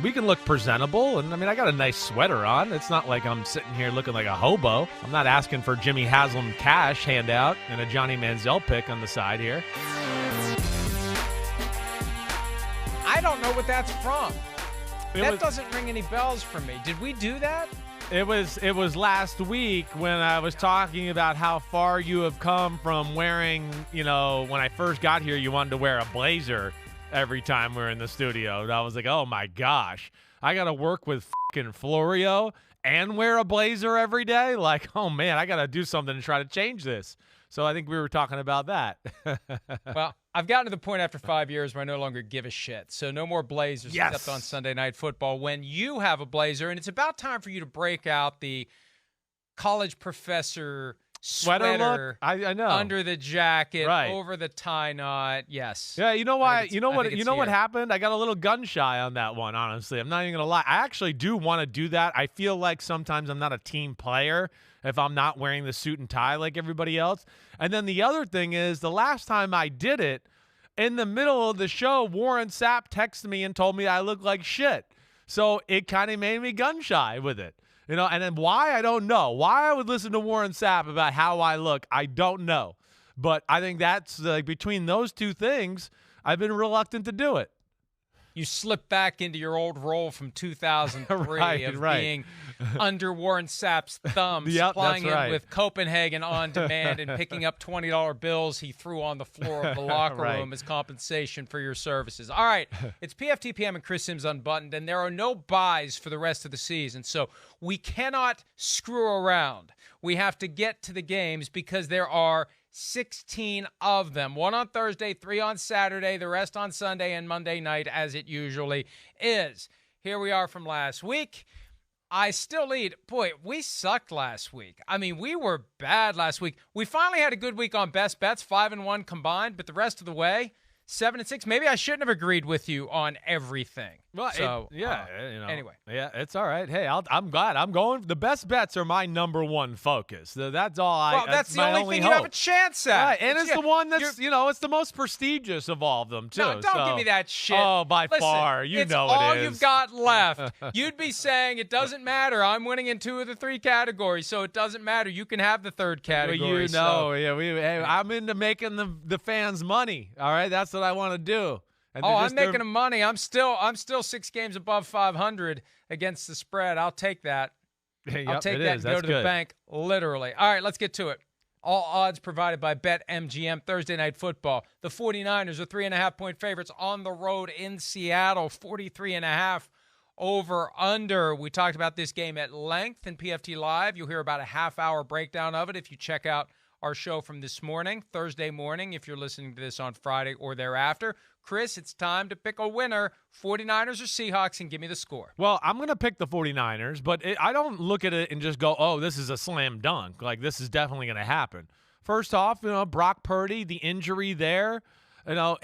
we can look presentable. And, I mean, I got a nice sweater on. It's not like I'm sitting here looking like a hobo. I'm not asking for Jimmy Haslam cash handout and a Johnny Manziel pick on the side here. I don't know what that's from. That doesn't ring any bells for me. Did we do that? It was last week when I was talking about how far you have come from wearing, when I first got here, you wanted to wear a blazer every time we're in the studio. And I was like, oh my gosh, I got to work with fucking Florio and wear a blazer every day? Like, oh man, I got to do something to try to change this. So I think we were talking about that. Well, I've gotten to the point after 5 years where I no longer give a shit. So no more blazers except on Sunday Night Football when you have a blazer. And it's about time for you to break out the college professor sweater look? I know. Under the jacket, right. Over the tie knot. Yes. Yeah, you know why? You know what happened? I got a little gun shy on that one, honestly. I'm not even going to lie. I actually do want to do that. I feel like sometimes I'm not a team player if I'm not wearing the suit and tie like everybody else. And then the other thing is, the last time I did it, in the middle of the show, Warren Sapp texted me and told me I look like shit. So it kind of made me gun shy with it. And then why, I don't know. Why I would listen to Warren Sapp about how I look, I don't know. But I think that's, between those two things, I've been reluctant to do it. You slip back into your old role from 2003 being under Warren Sapp's thumb, supplying him with Copenhagen on demand and picking up $20 bills he threw on the floor of the locker room as compensation for your services. All right, it's PFTPM and Chris Simms Unbuttoned, and there are no buys for the rest of the season, so we cannot screw around. We have to get to the games because there are 16 of them. 1 on Thursday, 3 on Saturday, the rest on Sunday and Monday night, as it usually is. Here we are from last week. I still lead. Boy, we sucked last week. I mean, we were bad last week. We finally had a good week on best bets, 5-1 combined, but the rest of the way, 7-6. Maybe I shouldn't have agreed with you on everything. Well, so, anyway. Yeah, it's all right. Hey, I'm glad. I'm going. The best bets are my number one focus. That's all Well, that's the only thing you have a chance at. Right, and it's the one that's, it's the most prestigious of all of them, too. No, don't give me that shit. Oh, by Listen, far. You know it is. It's all you've got left. You'd be saying it doesn't matter. I'm winning in 2 of the 3 categories, so it doesn't matter. You can have the 3rd category. Well, I'm into making the fans money. All right, that's what I want to do. I'm making them money. I'm still 6 games above 500 against the spread. I'll take that. I'll take that and go to the bank, literally. All right, let's get to it. All odds provided by BetMGM. Thursday Night Football. The 49ers are 3.5-point favorites on the road in Seattle. 43.5 over under. We talked about this game at length in PFT Live. You'll hear about a half-hour breakdown of it if you check out our show from this morning, Thursday morning, if you're listening to this on Friday or thereafter. Chris, it's time to pick a winner, 49ers or Seahawks, and give me the score. Well, I'm going to pick the 49ers, but I don't look at it and just go, oh, this is a slam dunk. Like, this is definitely going to happen. First off, Brock Purdy, the injury there,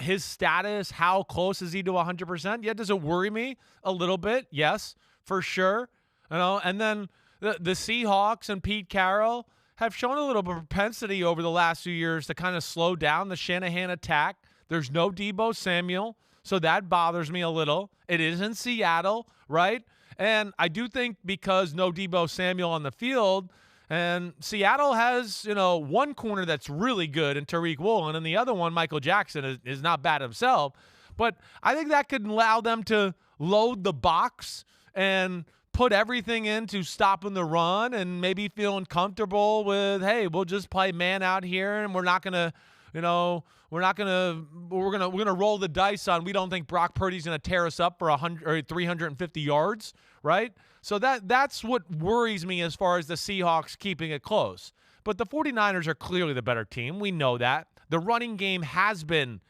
his status, how close is he to 100%? Yeah, does it worry me a little bit? Yes, for sure. And then the Seahawks and Pete Carroll have shown a little propensity over the last few years to kind of slow down the Shanahan attack. There's no Deebo Samuel, so that bothers me a little. It is in Seattle, right? And I do think because no Deebo Samuel on the field, and Seattle has, one corner that's really good in Tariq Woolen, and the other one, Michael Jackson, is not bad himself. But I think that could allow them to load the box and put everything into stopping the run and maybe feeling comfortable with, hey, we'll just play man out here and we're not going to, we're going to roll the dice on, we don't think Brock Purdy's going to tear us up for 100 or 350 yards, right? So that's what worries me as far as the Seahawks keeping it close. But the 49ers are clearly the better team. We know that. The running game has been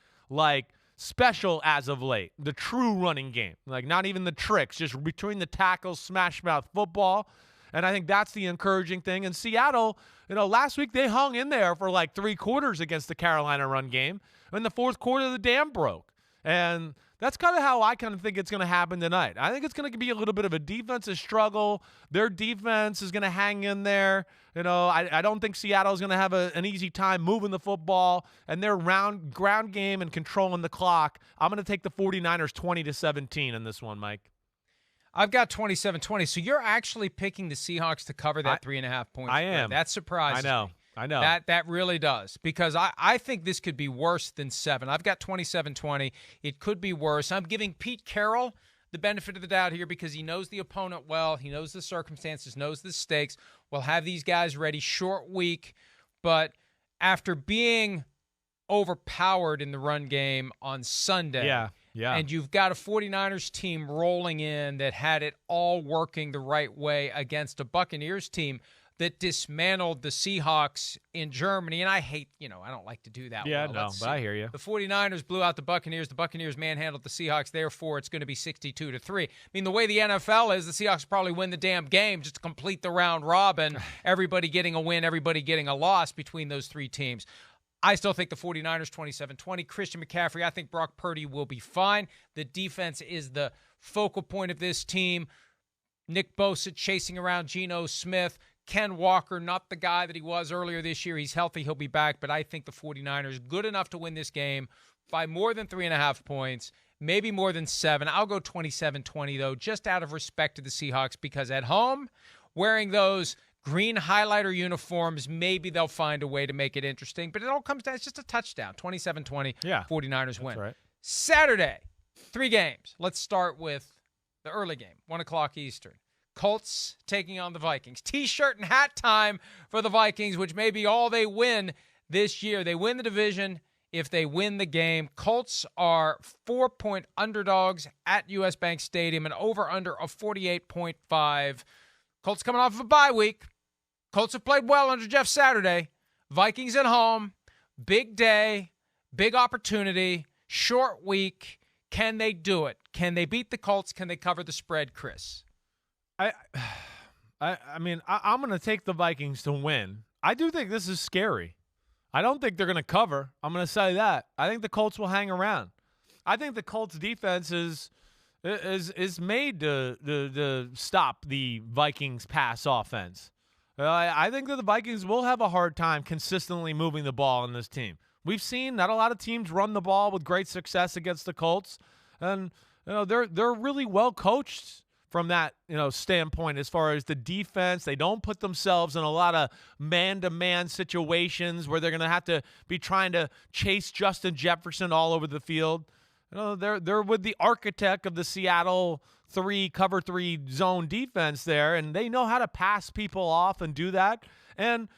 special as of late. The true running game. Not even the tricks, just between the tackles, smash mouth football. And I think that's the encouraging thing. And Seattle, last week they hung in there for 3 quarters against the Carolina run game. In the 4th quarter, the dam broke. And that's kind of how I kind of think it's going to happen tonight. I think it's going to be a little bit of a defensive struggle. Their defense is going to hang in there. I don't think Seattle's going to have an easy time moving the football. And their ground game and controlling the clock, I'm going to take the 49ers 20-17 in this one, Mike. I've got 27-20. So you're actually picking the Seahawks to cover that 3.5 points. I am. That surprises me. I know. That really does, because I think this could be worse than 7. I've got 27-20. It could be worse. I'm giving Pete Carroll the benefit of the doubt here because he knows the opponent well. He knows the circumstances, knows the stakes. We'll have these guys ready. Short week, but after being overpowered in the run game on Sunday, and you've got a 49ers team rolling in that had it all working the right way against a Buccaneers team that dismantled the Seahawks in Germany. And I hate, I don't like to do that. Yeah, but I hear you. The 49ers blew out the Buccaneers. The Buccaneers manhandled the Seahawks. Therefore, it's going to be 62-3. I mean, the way the NFL is, the Seahawks probably win the damn game just to complete the round robin. Everybody getting a win, everybody getting a loss between those three teams. I still think the 49ers 27-20. Christian McCaffrey, I think Brock Purdy will be fine. The defense is the focal point of this team. Nick Bosa chasing around Geno Smith. Ken Walker, not the guy that he was earlier this year. He's healthy. He'll be back. But I think the 49ers good enough to win this game by more than 3.5 points, maybe more than 7. I'll go 27-20, though, just out of respect to the Seahawks, because at home, wearing those green highlighter uniforms, maybe they'll find a way to make it interesting. But it all comes down, it's just a touchdown. 27-20, 49ers win. Right. Saturday, 3 games. Let's start with the early game, 1 o'clock Eastern. Colts taking on the Vikings. T-shirt and hat time for the Vikings, which may be all they win this year. They win the division if they win the game. Colts are 4-point underdogs at US Bank Stadium, and over-under of 48.5. Colts coming off of a bye week. Colts have played well under Jeff Saturday. Vikings at home. Big day. Big opportunity. Short week. Can they do it? Can they beat the Colts? Can they cover the spread, Chris? I'm going to take the Vikings to win. I do think this is scary. I don't think they're going to cover. I'm going to say that. I think the Colts will hang around. I think the Colts defense is made to stop the Vikings pass offense. I think that the Vikings will have a hard time consistently moving the ball in this team. We've seen not a lot of teams run the ball with great success against the Colts, and they're really well coached from that standpoint as far as the defense. They don't put themselves in a lot of man-to-man situations where they're going to have to be trying to chase Justin Jefferson all over the field. They're with the architect of the Seattle cover 3 zone defense there, and they know how to pass people off and do that. And,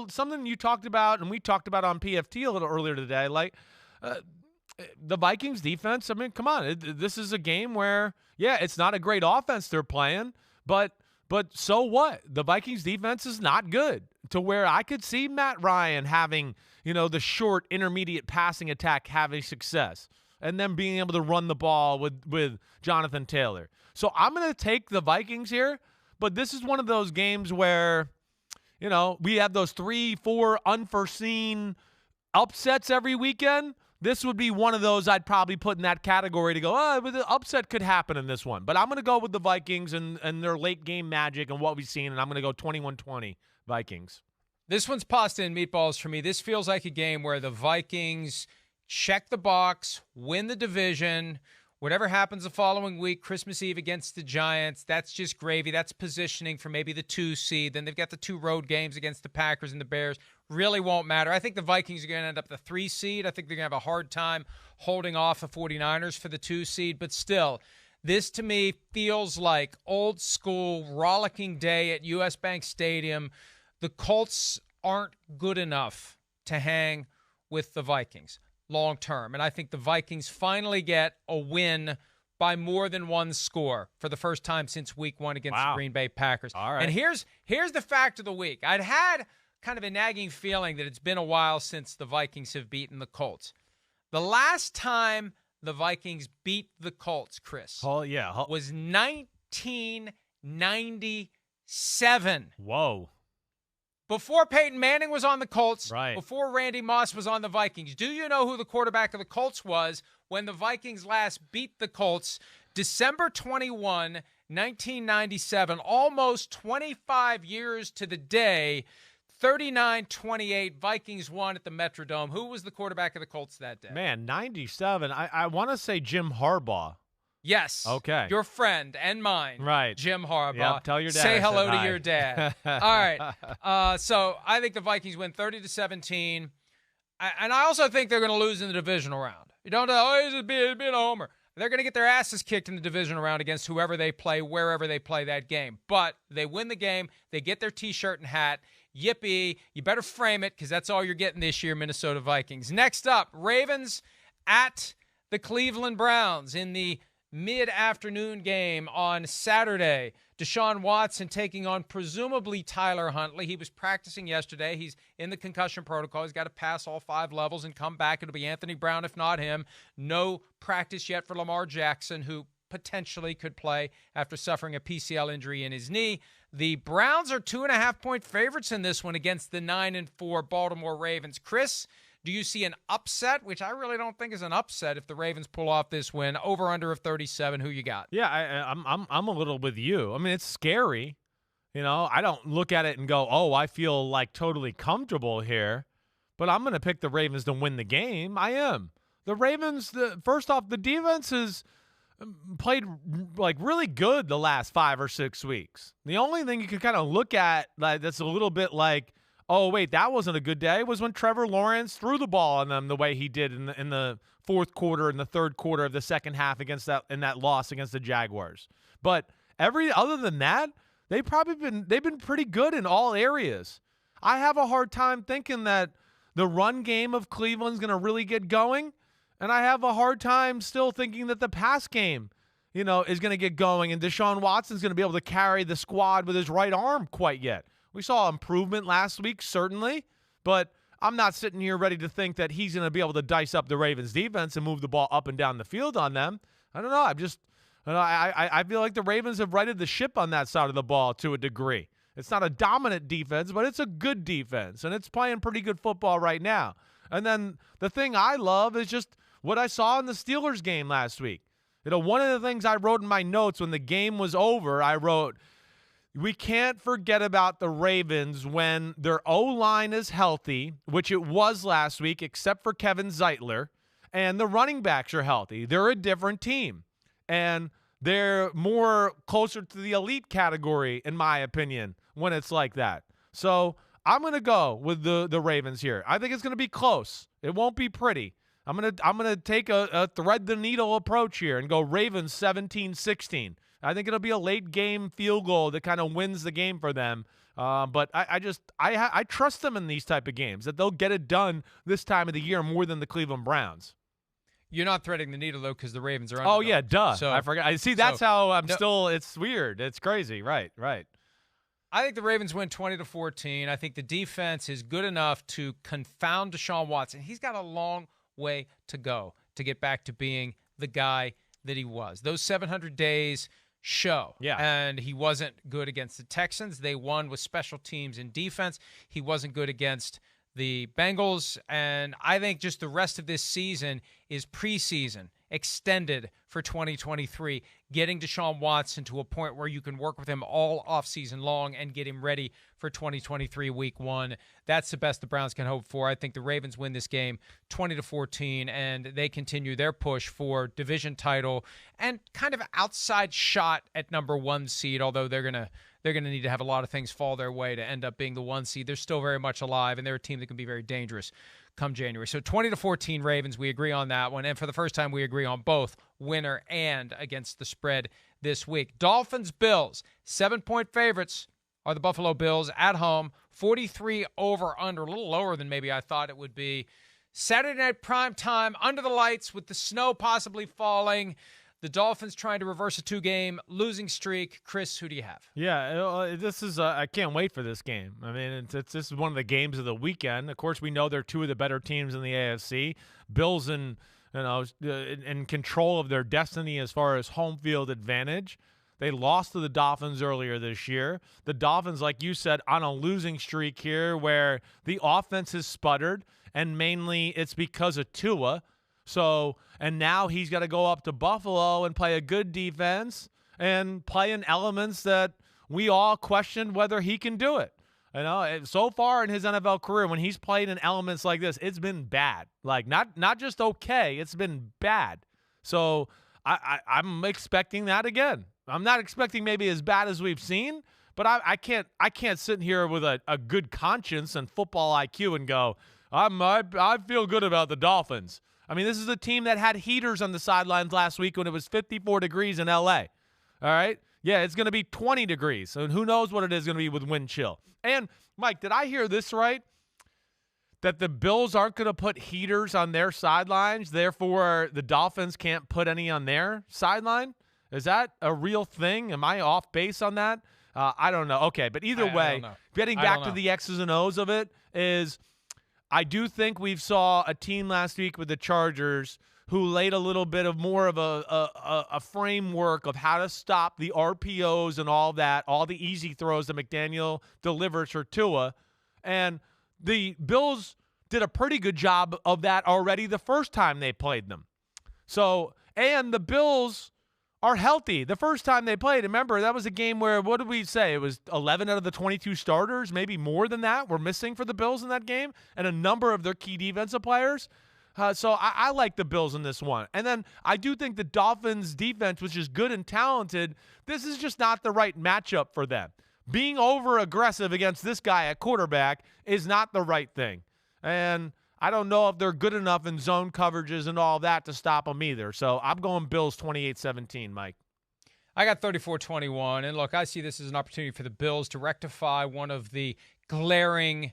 something you talked about and we talked about on PFT a little earlier today, the Vikings defense, come on. This is a game where, it's not a great offense they're playing, but so what? The Vikings defense is not good to where I could see Matt Ryan having, the short, intermediate passing attack having success and then being able to run the ball with Jonathan Taylor. So I'm going to take the Vikings here, but this is one of those games where, we have those 3-4 unforeseen upsets every weekend. This would be one of those I'd probably put in that category to go, but the upset could happen in this one. But I'm going to go with the Vikings and their late game magic and what we've seen, and I'm going to go 21-20 Vikings. This one's pasta and meatballs for me. This feels like a game where the Vikings check the box, win the division. Whatever happens the following week, Christmas Eve against the Giants, that's just gravy. That's positioning for maybe the 2 seed. Then they've got the 2 road games against the Packers and the Bears. Really won't matter. I think the Vikings are going to end up the 3 seed. I think they're going to have a hard time holding off the 49ers for the 2 seed. But still, this to me feels like old school rollicking day at US Bank Stadium. The Colts aren't good enough to hang with the Vikings long term. And I think the Vikings finally get a win by more than 1 score for the first time since week 1 against the Green Bay Packers. All right. And here's the fact of the week. I'd had kind of a nagging feeling that it's been a while since the Vikings have beaten the Colts. The last time the Vikings beat the Colts, Chris, was 1997. Whoa. Before Peyton Manning was on the Colts, right. Before Randy Moss was on the Vikings. Do you know who the quarterback of the Colts was when the Vikings last beat the Colts? December 21, 1997, almost 25 years to the day, 39-28, Vikings won at the Metrodome. Who was the quarterback of the Colts that day? Man, 97. I want to say Jim Harbaugh. Yes. Okay. Your friend and mine. Right. Jim Harbaugh. Yep, tell your dad. Say hello to hi. your dad. All right. So I think the Vikings win 30-17. And I also think they're going to lose in the divisional round. You don't know, he's being a homer. They're going to get their asses kicked in the divisional round against whoever they play, wherever they play that game. But they win the game. They get their T-shirt and hat. Yippee. You better frame it because that's all you're getting this year, Minnesota Vikings. Next up, Ravens at the Cleveland Browns in the mid-afternoon game on Saturday. Deshaun Watson taking on presumably Tyler Huntley. He was practicing yesterday. He's in the concussion protocol. He's got to pass all 5 levels and come back. It'll be Anthony Brown, if not him. No practice yet for Lamar Jackson, who potentially could play after suffering a PCL injury in his knee. The Browns are 2.5-point favorites in this one against the 9-4 Baltimore Ravens. Chris, do you see an upset, which I really don't think is an upset if the Ravens pull off this win? Over under of 37, who you got? Yeah, I'm a little with you. I mean, it's scary. You know, I don't look at it and go, "Oh, I feel like totally comfortable here." But I'm going to pick the Ravens to win the game. I am. The Ravens, first off, the defense has played like really good the last 5 or 6 weeks. The only thing you can kind of look at that's a little bit like, oh, wait, that wasn't a good day, was when Trevor Lawrence threw the ball on them the way he did in the fourth quarter and the third quarter of the second half against that loss against the Jaguars. But other than that, they've been pretty good in all areas. I have a hard time thinking that the run game of Cleveland's going to really get going, and I have a hard time still thinking that the pass game, is going to get going, and Deshaun Watson's going to be able to carry the squad with his right arm quite yet. We saw improvement last week, certainly, but I'm not sitting here ready to think that he's going to be able to dice up the Ravens defense and move the ball up and down the field on them. I don't know. I feel like the Ravens have righted the ship on that side of the ball to a degree. It's not a dominant defense, but it's a good defense, and it's playing pretty good football right now. And then the thing I love is just what I saw in the Steelers game last week. One of the things I wrote in my notes when the game was over, I wrote, we can't forget about the Ravens when their O-line is healthy, which it was last week, except for Kevin Zeitler, and the running backs are healthy. They're a different team, and they're more closer to the elite category, in my opinion, when it's like that. So I'm going to go with the Ravens here. I think it's going to be close. It won't be pretty. I'm gonna take a thread the needle approach here and go Ravens 17-16. I think it'll be a late game field goal that kind of wins the game for them. But I trust them in these type of games, that they'll get it done this time of the year more than the Cleveland Browns. You're not threading the needle, though, because the Ravens are under. Oh, yeah, duh. So, I forgot. I see, that's how I'm still – it's weird. It's crazy. Right. I think the Ravens win 20-14. I think the defense is good enough to confound Deshaun Watson. He's got a long way to go to get back to being the guy that he was. Those 700 days show. Yeah. And he wasn't good against the Texans. They won with special teams and defense. He wasn't good against the Bengals. And I think just the rest of this season is preseason, extended for 2023, getting Deshaun Watson to a point where you can work with him all offseason long and get him ready for 2023 week 1. That's the best the Browns can hope for. I think the Ravens win this game 20-14, and they continue their push for division title and kind of outside shot at number 1 seed, although they're gonna need to have a lot of things fall their way to end up being the 1 seed. They're still very much alive, and they're a team that can be very dangerous come January. So 20-14 Ravens, we agree on that one. And for the first time, we agree on both winner and against the spread this week. Dolphins, Bills, 7-point favorites are the Buffalo Bills at home. 43 over under, a little lower than maybe I thought it would be. Saturday night prime time, under the lights with the snow possibly falling. The Dolphins trying to reverse a 2-game losing streak. Chris, who do you have? Yeah, this is I can't wait for this game. I mean, this is one of the games of the weekend. Of course, we know they're two of the better teams in the AFC. Bills in control of their destiny as far as home field advantage. They lost to the Dolphins earlier this year. The Dolphins, like you said, on a losing streak here where the offense has sputtered, and mainly it's because of Tua. So, and now he's got to go up to Buffalo and play a good defense and play in elements that we all questioned whether he can do it. So far in his NFL career, when he's played in elements like this, it's been bad. Like, not just okay, it's been bad. So I'm expecting that again. I'm not expecting maybe as bad as we've seen, but I can't sit here with a good conscience and football IQ and go, I feel good about the Dolphins. I mean, this is a team that had heaters on the sidelines last week when it was 54 degrees in L.A. All right? Yeah, it's going to be 20 degrees, and who knows what it is going to be with wind chill. And, Mike, did I hear this right? That the Bills aren't going to put heaters on their sidelines, therefore the Dolphins can't put any on their sideline? Is that a real thing? Am I off base on that? I don't know. Okay, but either way, getting back to the X's and O's of it is I do think we saw a team last week with the Chargers who laid a little bit of more of a framework of how to stop the RPOs and all that, all the easy throws that McDaniel delivers for Tua. And the Bills did a pretty good job of that already the first time they played them. So, and the Bills are healthy. The first time they played, remember, that was a game where, what did we say? It was 11 out of the 22 starters, maybe more than that, were missing for the Bills in that game, and a number of their key defensive players. So I like the Bills in this one. And then I do think the Dolphins' defense, which is good and talented, this is just not the right matchup for them. Being over-aggressive against this guy at quarterback is not the right thing. And I don't know if they're good enough in zone coverages and all that to stop them either. So I'm going Bills 28-17, Mike. I got 34-21. And look, I see this as an opportunity for the Bills to rectify one of the glaring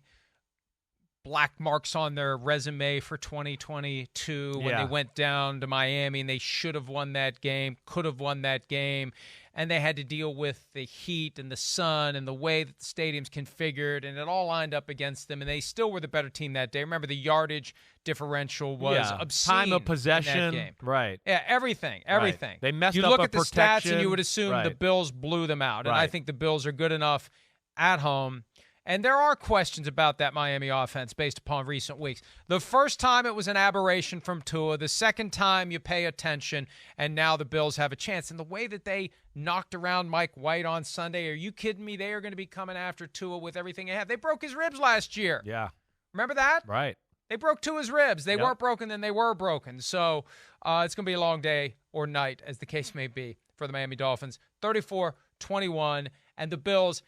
black marks on their resume for 2022 when they went down to Miami and they should have won that game, could have won that game, and they had to deal with the heat and the sun and the way that the stadium's configured, and it all lined up against them, and they still were the better team that day. Remember, the yardage differential was obscene. Time of possession, in that game. Right. Yeah, everything. Right. They messed you up look a at the protection. stats and you would assume the Bills blew them out, and I think the Bills are good enough at home. And there are questions about that Miami offense based upon recent weeks. The first time it was an aberration from Tua. The second time you pay attention, and now the Bills have a chance. And the way that they knocked around Mike White on Sunday, are you kidding me? They are going to be coming after Tua with everything they have. They broke his ribs last year. Yeah. Remember that? Right. They broke Tua's ribs. They weren't broken, then they were broken. So it's going to be a long day or night, as the case may be, for the Miami Dolphins. 34-21, and the Bills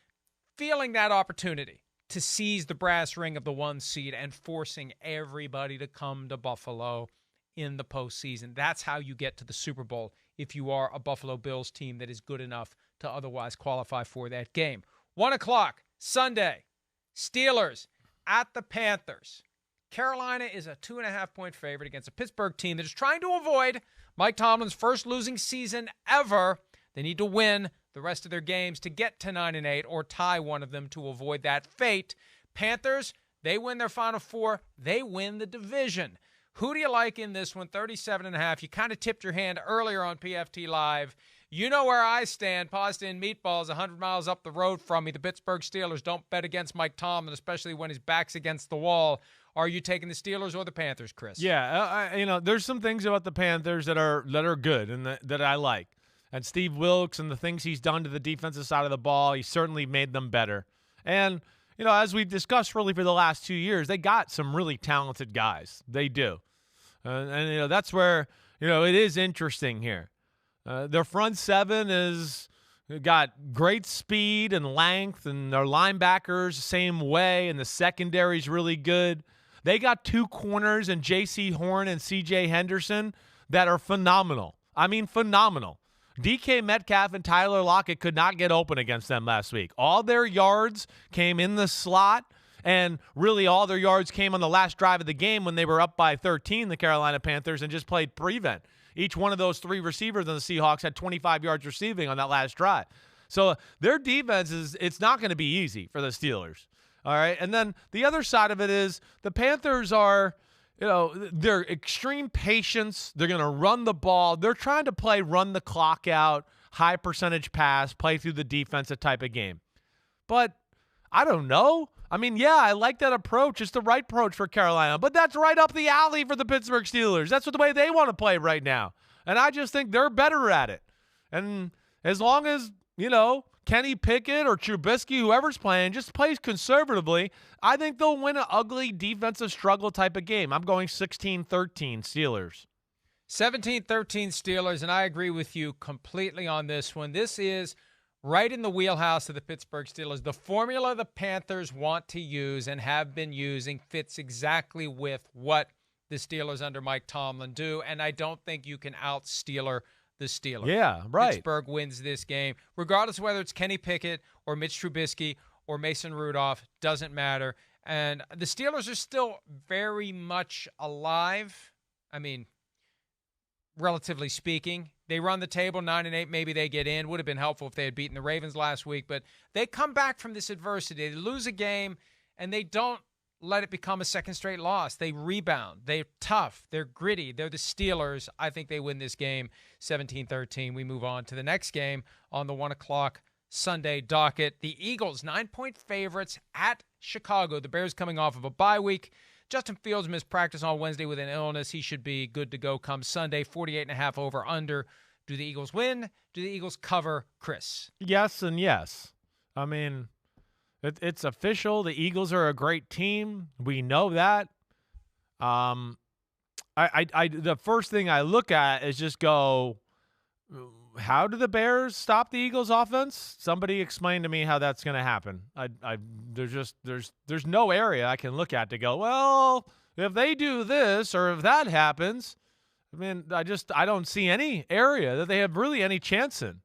feeling that opportunity to seize the brass ring of the 1 seed and forcing everybody to come to Buffalo in the postseason. That's how you get to the Super Bowl if you are a Buffalo Bills team that is good enough to otherwise qualify for that game. 1 o'clock, Sunday, Steelers at the Panthers. Carolina is a 2.5-point favorite against a Pittsburgh team that is trying to avoid Mike Tomlin's first losing season ever. They need to win the rest of their games to get to 9-8 or tie one of them to avoid that fate. Panthers, they win their final 4. They win the division. Who do you like in this one? 37.5. You kind of tipped your hand earlier on PFT Live. You know where I stand. Pasta and meatballs 100 miles up the road from me. The Pittsburgh Steelers don't bet against Mike Tomlin, especially when his back's against the wall. Are you taking the Steelers or the Panthers, Chris? Yeah, there's some things about the Panthers that are good and that I like. And Steve Wilkes and the things he's done to the defensive side of the ball, he certainly made them better. And, as we've discussed really for the last 2 years, they got some really talented guys. They do. And that's where, it is interesting here. Their front seven is got great speed and length, and their linebackers the same way, and the secondary's really good. They got 2 corners in J.C. Horn and C.J. Henderson that are phenomenal. I mean, phenomenal. DK Metcalf and Tyler Lockett could not get open against them last week. All their yards came in the slot, and really all their yards came on the last drive of the game when they were up by 13, the Carolina Panthers, and just played prevent. Each one of those 3 receivers on the Seahawks had 25 yards receiving on that last drive. So their defense it's not going to be easy for the Steelers. All right. And then the other side of it is the Panthers are, they're extreme patience. They're going to run the ball. They're trying to run the clock out, high percentage pass, play through the defensive type of game. But I don't know. I mean, I like that approach. It's the right approach for Carolina, but that's right up the alley for the Pittsburgh Steelers. That's the way they want to play right now. And I just think they're better at it. And as long as, Kenny Pickett or Trubisky, whoever's playing, just plays conservatively, I think they'll win an ugly defensive struggle type of game. I'm going 16-13 Steelers. 17-13 Steelers, and I agree with you completely on this one. This is right in the wheelhouse of the Pittsburgh Steelers. The formula the Panthers want to use and have been using fits exactly with what the Steelers under Mike Tomlin do, and I don't think you can out-Steeler the Steelers. Yeah, right. Pittsburgh wins this game, regardless of whether it's Kenny Pickett or Mitch Trubisky or Mason Rudolph, doesn't matter. And the Steelers are still very much alive. I mean, relatively speaking. They run the table 9-8. Maybe they get in. Would have been helpful if they had beaten the Ravens last week. But they come back from this adversity. They lose a game, and they don't let it become a second straight loss. They rebound. They're tough. They're gritty. They're the Steelers. I think they win this game 17-13. We move on to the next game on the 1 o'clock Sunday docket. The Eagles, 9-point favorites at Chicago. The Bears coming off of a bye week. Justin Fields missed practice on Wednesday with an illness. He should be good to go come Sunday. 48.5 over under. Do the Eagles win? Do the Eagles cover, Chris? Yes and yes. I mean, it's official. The Eagles are a great team. We know that. The first thing I look at is just go, how do the Bears stop the Eagles offense? Somebody explain to me how that's going to happen. There's no area I can look at to go, well, if they do this or if that happens, I mean, I don't see any area that they have really any chance in.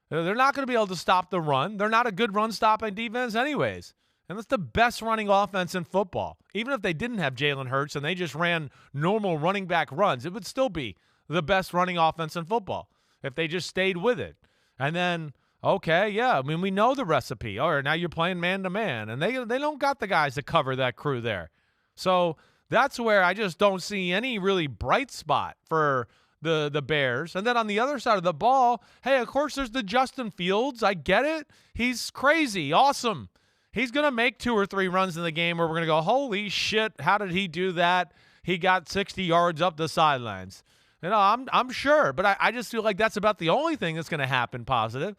They're not going to be able to stop the run. They're not a good run-stopping defense anyways. And that's the best running offense in football. Even if they didn't have Jalen Hurts and they just ran normal running back runs, it would still be the best running offense in football if they just stayed with it. And then, okay, yeah, I mean, we know the recipe. All right, now you're playing man-to-man, and they don't got the guys to cover that crew there. So that's where I just don't see any really bright spot for the Bears. And then on the other side of the ball, hey, of course there's the Justin Fields. I get it. He's crazy, awesome. He's going to make 2 or 3 runs in the game where we're going to go, holy shit, how did he do that? He got 60 yards up the sidelines. You know, I'm sure, but I just feel like that's about the only thing that's going to happen positive.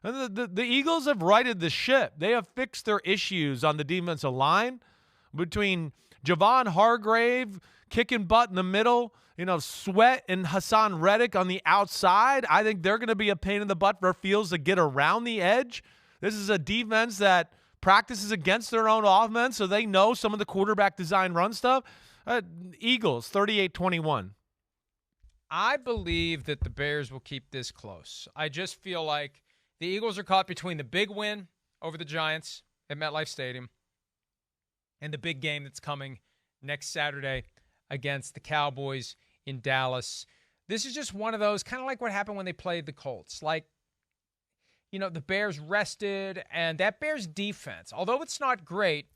And the Eagles have righted the ship. They have fixed their issues on the defensive line between Javon Hargrave kicking butt in the middle, Sweat and Hassan Reddick on the outside. I think they're going to be a pain in the butt for Fields to get around the edge. This is a defense that practices against their own offense, so they know some of the quarterback design run stuff. Eagles, 38-21. I believe that the Bears will keep this close. I just feel like the Eagles are caught between the big win over the Giants at MetLife Stadium and the big game that's coming next Saturday against the Cowboys in Dallas. This is just one of those, kind of like what happened when they played the Colts. Like, the Bears rested, and that Bears defense, although it's not great,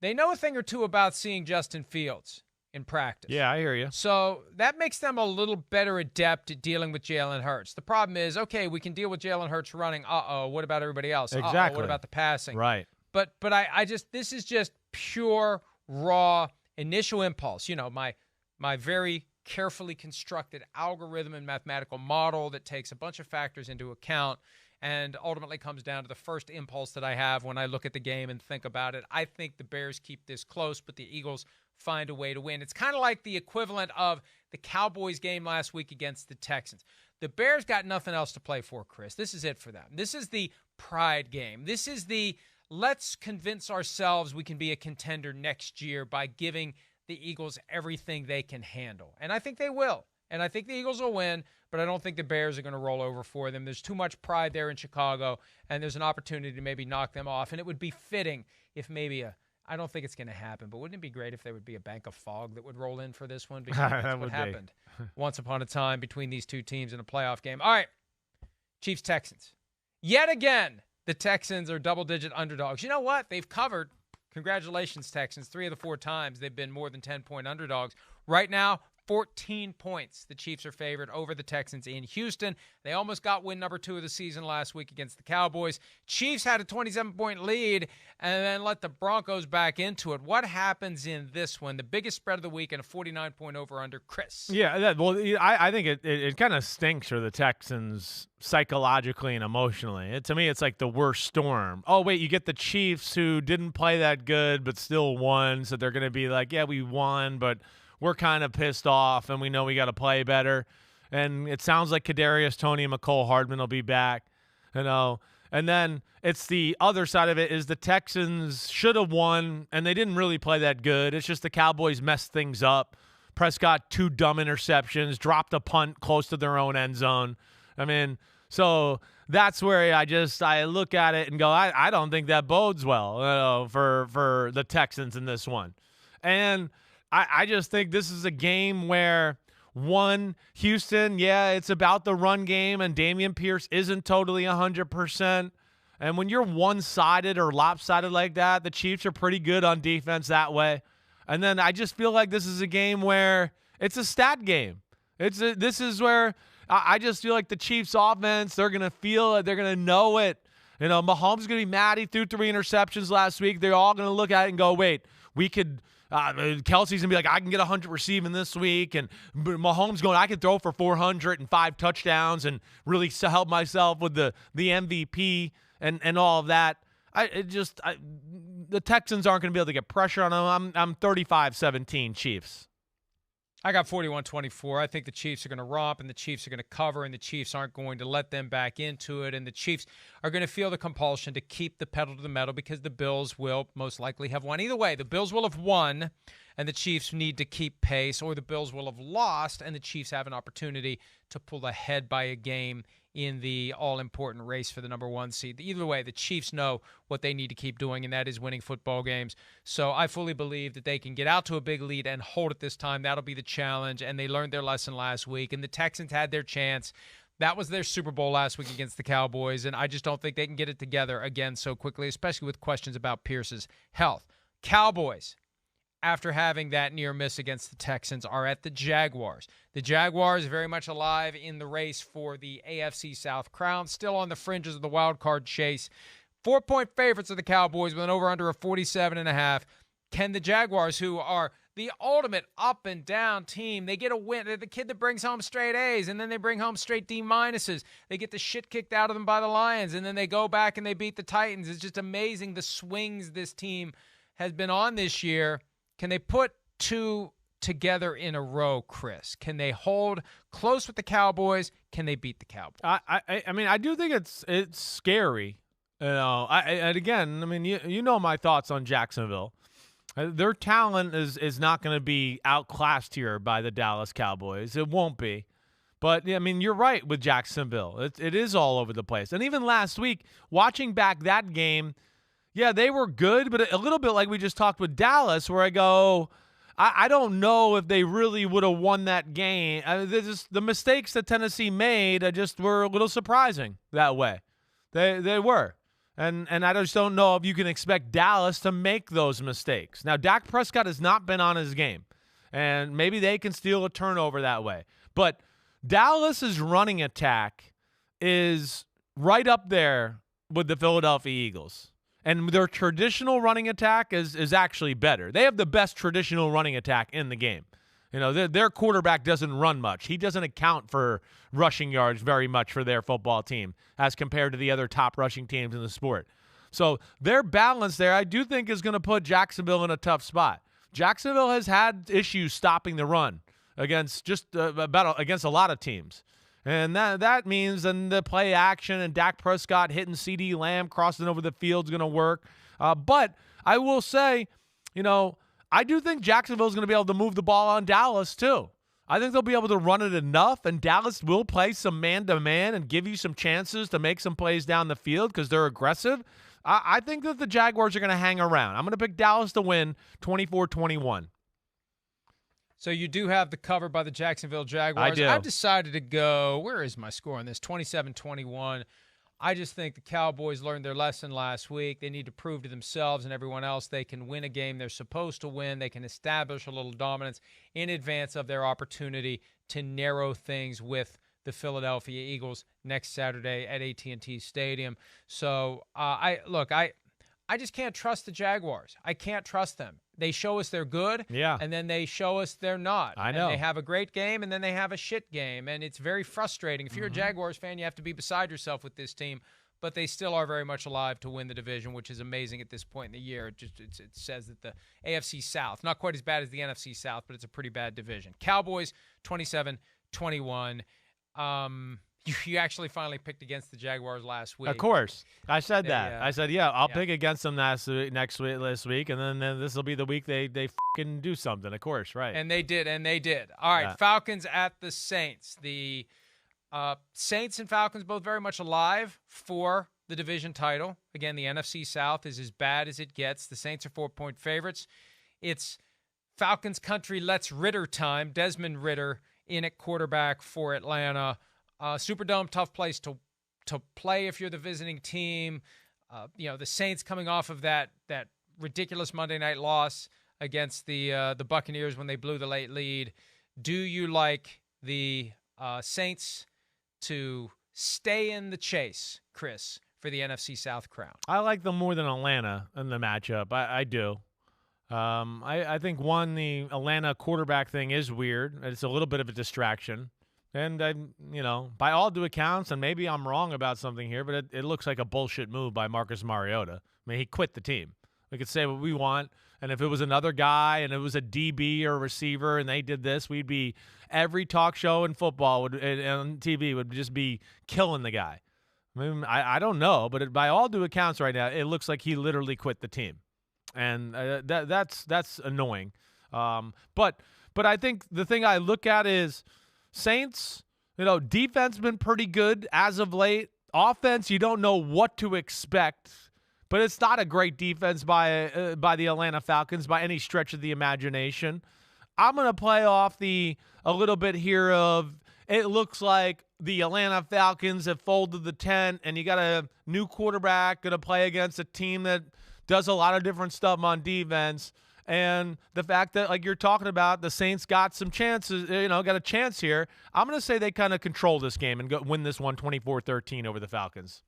they know a thing or two about seeing Justin Fields in practice. Yeah, I hear you. So that makes them a little better adept at dealing with Jalen Hurts. The problem is, okay, we can deal with Jalen Hurts running. What about everybody else? Exactly. What about the passing? Right. But this is just pure, raw, initial impulse. My very carefully constructed algorithm and mathematical model that takes a bunch of factors into account and ultimately comes down to the first impulse that I have when I look at the game and think about it. I think the Bears keep this close, but the Eagles find a way to win. It's kind of like the equivalent of the Cowboys game last week against the Texans. The Bears got nothing else to play for, Chris. This is it for them. This is the pride game. This is the let's convince ourselves we can be a contender next year by giving the Eagles everything they can handle. And I think they will. And I think the Eagles will win, but I don't think the Bears are going to roll over for them. There's too much pride there in Chicago, and there's an opportunity to maybe knock them off. And it would be fitting if maybe I don't think it's going to happen, but wouldn't it be great if there would be a bank of fog that would roll in for this one? Because that's what happened once upon a time between these two teams in a playoff game. All right, Chiefs-Texans. Yet again, the Texans are double-digit underdogs. You know what? They've covered. Congratulations, Texans. 3 of the 4 times they've been more than 10-point underdogs. Right now, 14 points. The Chiefs are favored over the Texans in Houston. They almost got win number 2 of the season last week against the Cowboys. Chiefs had a 27-point lead and then let the Broncos back into it. What happens in this one? The biggest spread of the week and a 49-point over-under. Chris. Yeah, I think it kind of stinks for the Texans psychologically and emotionally. To me, it's like the worst storm. Oh, wait, you get the Chiefs who didn't play that good but still won, so they're going to be like, yeah, we won, but we're kind of pissed off, and we know we got to play better. And it sounds like Kadarius Toney and McCole Hardman will be back, And then it's the other side of it is the Texans should have won, and they didn't really play that good. It's just the Cowboys messed things up. Prescott, 2 dumb interceptions, dropped a punt close to their own end zone. So that's where I look at it and go, I don't think that bodes well for the Texans in this one. And I just think this is a game where, Houston, it's about the run game, and Dameon Pierce isn't totally 100%. And when you're one-sided or lopsided like that, the Chiefs are pretty good on defense that way. And then I just feel like this is a game where it's a stat game. This is where I just feel like the Chiefs offense, they're going to feel it. They're going to know it. Mahomes is going to be mad. He threw 3 interceptions last week. They're all going to look at it and go, wait, we could Kelsey's going to be like, I can get 100 receiving this week. And Mahomes going, I could throw for 405 touchdowns and really help myself with the MVP and all of that. The Texans aren't going to be able to get pressure on them. I'm 35-17 Chiefs. I got 41-24. I think the Chiefs are going to romp, and the Chiefs are going to cover, and the Chiefs aren't going to let them back into it, and the Chiefs are going to feel the compulsion to keep the pedal to the metal because the Bills will most likely have won. Either way, the Bills will have won, and the Chiefs need to keep pace, or the Bills will have lost, and the Chiefs have an opportunity to pull ahead by a game in the all-important race for the number 1 seed. Either way, the Chiefs know what they need to keep doing, and that is winning football games. So I fully believe that they can get out to a big lead and hold it this time. That'll be the challenge, and they learned their lesson last week, and the Texans had their chance. That was their Super Bowl last week against the Cowboys, and I just don't think they can get it together again so quickly, especially with questions about Pierce's health. Cowboys, after having that near miss against the Texans, are at the Jaguars. The Jaguars very much alive in the race for the AFC South crown, still on the fringes of the wild card chase. 4-point favorites of the Cowboys with an over-under of 47.5. Can the Jaguars, who are the ultimate up and down team, they get a win? They're the kid that brings home straight A's, and then they bring home straight D-minuses. They get the shit kicked out of them by the Lions, and then they go back and they beat the Titans. It's just amazing the swings this team has been on this year. Can they put 2 together in a row, Chris? Can they hold close with the Cowboys? Can they beat the Cowboys? I do think it's scary. You know my thoughts on Jacksonville. Their talent is not going to be outclassed here by the Dallas Cowboys. It won't be. But, you're right with Jacksonville. It is all over the place. And even last week, watching back that game, they were good, but a little bit like we just talked with Dallas, where I go, I don't know if they really would have won that game. The mistakes that Tennessee made were a little surprising that way. They were. And I just don't know if you can expect Dallas to make those mistakes. Now, Dak Prescott has not been on his game, and maybe they can steal a turnover that way. But Dallas's running attack is right up there with the Philadelphia Eagles. And their traditional running attack is actually better. They have the best traditional running attack in the game. Their quarterback doesn't run much. He doesn't account for rushing yards very much for their football team as compared to the other top rushing teams in the sport. So their balance there, I do think, is going to put Jacksonville in a tough spot. Jacksonville has had issues stopping the run against against a lot of teams. And that means then the play action and Dak Prescott hitting CeeDee Lamb crossing over the field is going to work. But I will say, I do think Jacksonville is going to be able to move the ball on Dallas too. I think they'll be able to run it enough, and Dallas will play some man-to-man and give you some chances to make some plays down the field because they're aggressive. I think that the Jaguars are going to hang around. I'm going to pick Dallas to win 24-21. So you do have the cover by the Jacksonville Jaguars. I do. I've decided to go, where is my score on this? 27-21. I just think the Cowboys learned their lesson last week. They need to prove to themselves and everyone else they can win a game they're supposed to win. They can establish a little dominance in advance of their opportunity to narrow things with the Philadelphia Eagles next Saturday at AT&T Stadium. So, I just can't trust the Jaguars. I can't trust them. They show us they're good, and then they show us they're not. I know. And they have a great game, and then they have a shit game, and it's very frustrating. If you're a Jaguars fan, you have to be beside yourself with this team. but they still are very much alive to win the division, which is amazing at this point in the year. It says that the AFC South, not quite as bad as the NFC South, but it's a pretty bad division. Cowboys, 27-21. You actually finally picked against the Jaguars last week. Of course. I said that. I said, I'll pick against them this week, and then this will be the week they fucking do something, of course, right. And they did. All right, Falcons at the Saints. The Saints and Falcons both very much alive for the division title. Again, the NFC South is as bad as it gets. The Saints are 4-point favorites. It's Falcons country, let's Ritter time. Desmond Ritter in at quarterback for Atlanta. Superdome, tough place to play if you're the visiting team. The Saints coming off of that ridiculous Monday night loss against the Buccaneers when they blew the late lead. Do you like the Saints to stay in the chase, Chris, for the NFC South crown? I like them more than Atlanta in the matchup. I do. I think, the Atlanta quarterback thing is weird. It's a little bit of a distraction. And, by all due accounts, and maybe I'm wrong about something here, but it looks like a bullshit move by Marcus Mariota. I mean, he quit the team. We could say what we want, and if it was another guy and it was a DB or a receiver and they did this, every talk show in football on TV would just be killing the guy. I mean, I don't know, but by all due accounts right now, it looks like he literally quit the team. And that's annoying. But I think the thing I look at is Saints, defense been pretty good as of late. Offense, you don't know what to expect, but it's not a great defense by the Atlanta Falcons by any stretch of the imagination. I'm going to play off a little bit here of it looks like the Atlanta Falcons have folded the tent, and you got a new quarterback going to play against a team that does a lot of different stuff on defense. And the fact that, like you're talking about, the Saints got some chances, got a chance here. I'm going to say they kind of control this game and win this one 24-13 over the Falcons.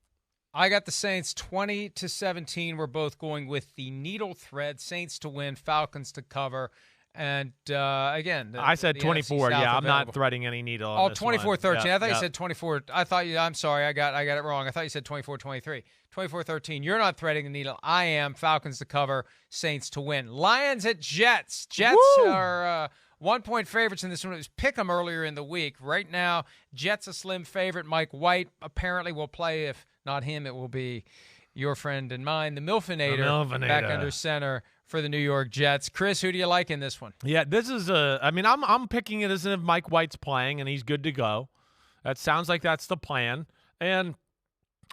I got the Saints 20-17. We're both going with the needle thread. Saints to win, Falcons to cover. And, again, I said 24. Yeah, I'm not threading any needle on this 24-13. I thought you said 24. I'm sorry. I got it wrong. I thought you said 24-23. 24-13. You're not threading the needle. I am. Falcons to cover, Saints to win. Lions at Jets. Jets are 1-point favorites in this one. It was pick 'em earlier in the week. Right now, Jets a slim favorite. Mike White apparently will play. If not him, it will be your friend and mine, the Milfinator. Back under center for the New York Jets. Chris, who do you like in this one? Yeah, this is I'm picking it as if Mike White's playing and he's good to go. That sounds like that's the plan. And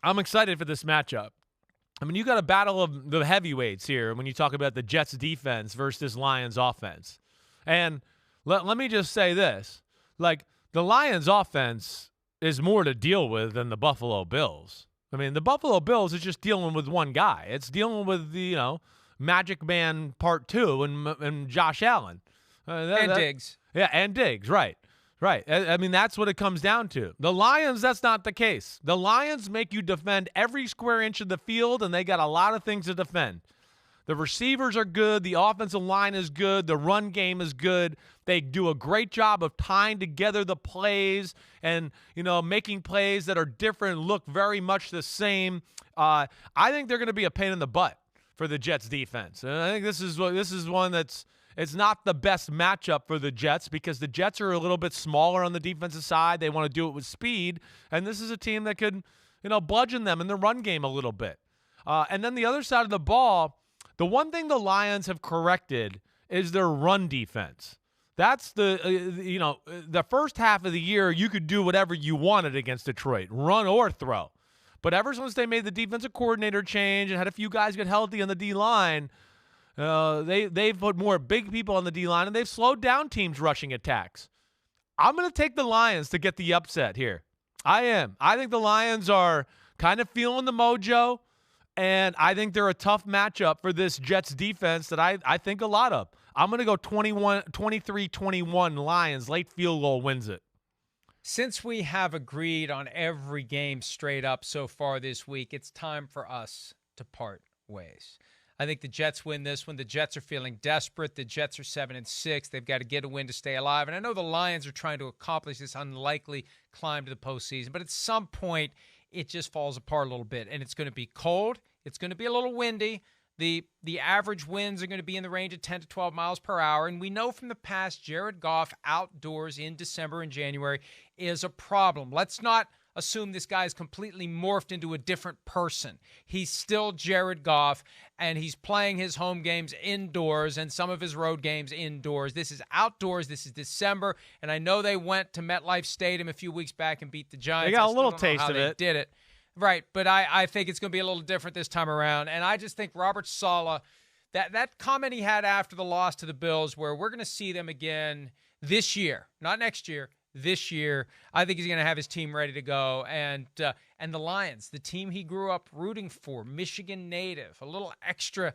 I'm excited for this matchup. I mean, you got a battle of the heavyweights here when you talk about the Jets defense versus Lions offense. And let me just say this. Like, the Lions offense is more to deal with than the Buffalo Bills. I mean, the Buffalo Bills is just dealing with one guy. It's dealing with the, Magic Man Part 2 and Josh Allen. Diggs. Yeah, and Diggs, right. Right. I mean, that's what it comes down to. The Lions, that's not the case. The Lions make you defend every square inch of the field, and they got a lot of things to defend. The receivers are good. The offensive line is good. The run game is good. They do a great job of tying together the plays and, making plays that are different, look very much the same. I think they're going to be a pain in the butt for the Jets defense. And I think this is one that's it's not the best matchup for the Jets because the Jets are a little bit smaller on the defensive side. They want to do it with speed, and this is a team that could, bludgeon them in the run game a little bit. And then the other side of the ball, the one thing the Lions have corrected is their run defense. That's the first half of the year you could do whatever you wanted against Detroit, run or throw. But ever since they made the defensive coordinator change and had a few guys get healthy on the D-line, they've put more big people on the D-line, and they've slowed down teams' rushing attacks. I'm going to take the Lions to get the upset here. I am. I think the Lions are kind of feeling the mojo, and I think they're a tough matchup for this Jets defense that I think a lot of. I'm going to go 23-21 Lions. Late field goal wins it. Since we have agreed on every game straight up so far this week, it's time for us to part ways. I think the Jets win this one. The Jets are feeling desperate. The Jets are 7-6. They've got to get a win to stay alive. And I know the Lions are trying to accomplish this unlikely climb to the postseason. But at some point, it just falls apart a little bit. And it's going to be cold. It's going to be a little windy. The average winds are going to be in the range of 10 to 12 miles per hour. And we know from the past, Jared Goff outdoors in December and January is a problem. Let's not assume this guy is completely morphed into a different person. He's still Jared Goff, and he's playing his home games indoors and some of his road games indoors. This is outdoors. This is December, and I know they went to MetLife Stadium a few weeks back and beat the Giants. They got a little taste of it. Did it. Right, but I think it's going to be a little different this time around, and I just think Robert Saleh, that comment he had after the loss to the Bills where we're going to see them again this year, not next year, this year, I think he's going to have his team ready to go. And the Lions, the team he grew up rooting for, Michigan native, a little extra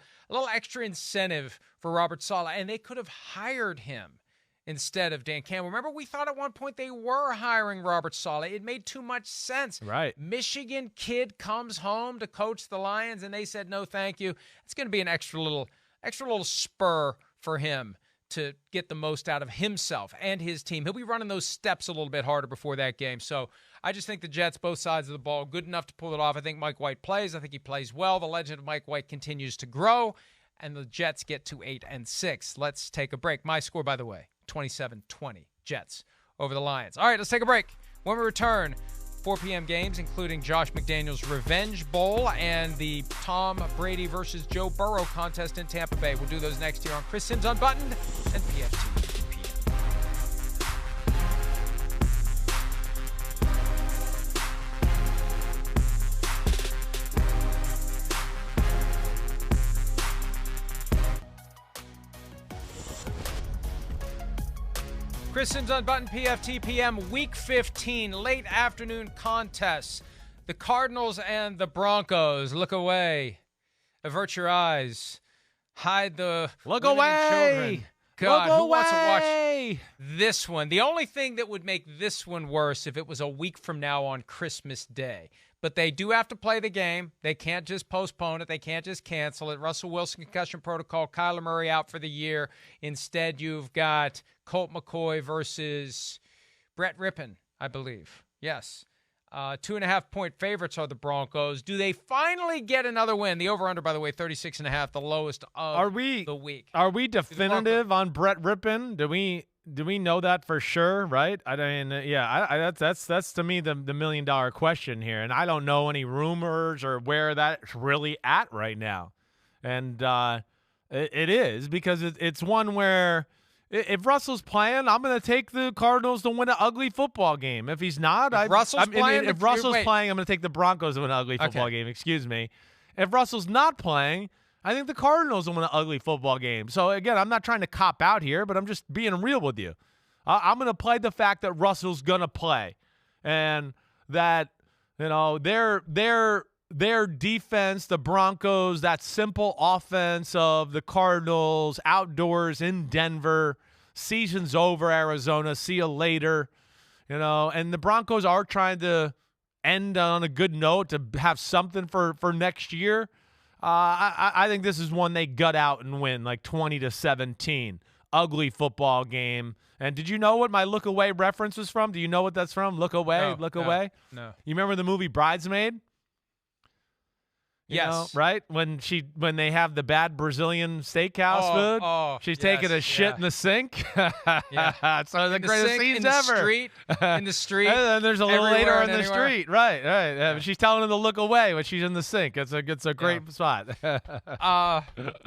incentive for Robert Saleh. And they could have hired him instead of Dan Campbell. Remember, we thought at one point they were hiring Robert Saleh. It made too much sense. Right. Michigan kid comes home to coach the Lions, and they said no, thank you. It's going to be an extra little spur for him to get the most out of himself and his team. He'll be running those steps a little bit harder before that game. So I just think the Jets, both sides of the ball, good enough to pull it off. I think Mike White plays. I think he plays well. The legend of Mike White continues to grow, and the Jets get to 8-6. Let's take a break. My score, by the way, 27-20, Jets over the Lions. All right, let's take a break. When we return, 4 p.m. games, including Josh McDaniels' Revenge Bowl and the Tom Brady versus Joe Burrow contest in Tampa Bay. We'll do those next here on Chris Simms Unbuttoned and PFT. Chris Simms Unbuttoned, PFT PM, Week 15, late afternoon contests. The Cardinals and the Broncos. Look away. Avert your eyes. Hide the look away. Children. God, look who away. wants to watch this one? The only thing that would make this one worse if it was a week from now on Christmas Day. But they do have to play the game. They can't just postpone it. They can't just cancel it. Russell Wilson concussion protocol. Kyler Murray out for the year. Instead, you've got Colt McCoy versus Brett Rippon, I believe. Yes. 2.5-point favorites are the Broncos. Do they finally get another win? The over-under, by the way, 36.5, the lowest of the week. Are we definitive on Brett Rippon? Do we know that for sure, right? I mean, yeah, that's to me the $1 million question here, and I don't know any rumors or where that's really at right now. And it is because it's one where if Russell's playing, I'm going to take the Cardinals to win an ugly football game. If he's not, if Russell's playing, I'm going to take the Broncos to win an ugly football game. Excuse me. If Russell's not playing, I think the Cardinals will win an ugly football game. So, again, I'm not trying to cop out here, but I'm just being real with you. I'm going to play the fact that Russell's going to play and that, their defense, the Broncos, that simple offense of the Cardinals, outdoors in Denver, season's over, Arizona, see you later. And the Broncos are trying to end on a good note to have something for next year. I think this is one they gut out and win, like 20-17. Ugly football game. And did you know what my look away reference was from? Do you know what that's from? Look away, away? No. You remember the movie Bridesmaid? Yes. Right? When they have the bad Brazilian steakhouse food, she's taking a shit in the sink. Yeah. So the greatest scenes ever. In the street. And then there's a little later on the street. Right. Yeah. She's telling him to look away when she's in the sink. It's a great spot.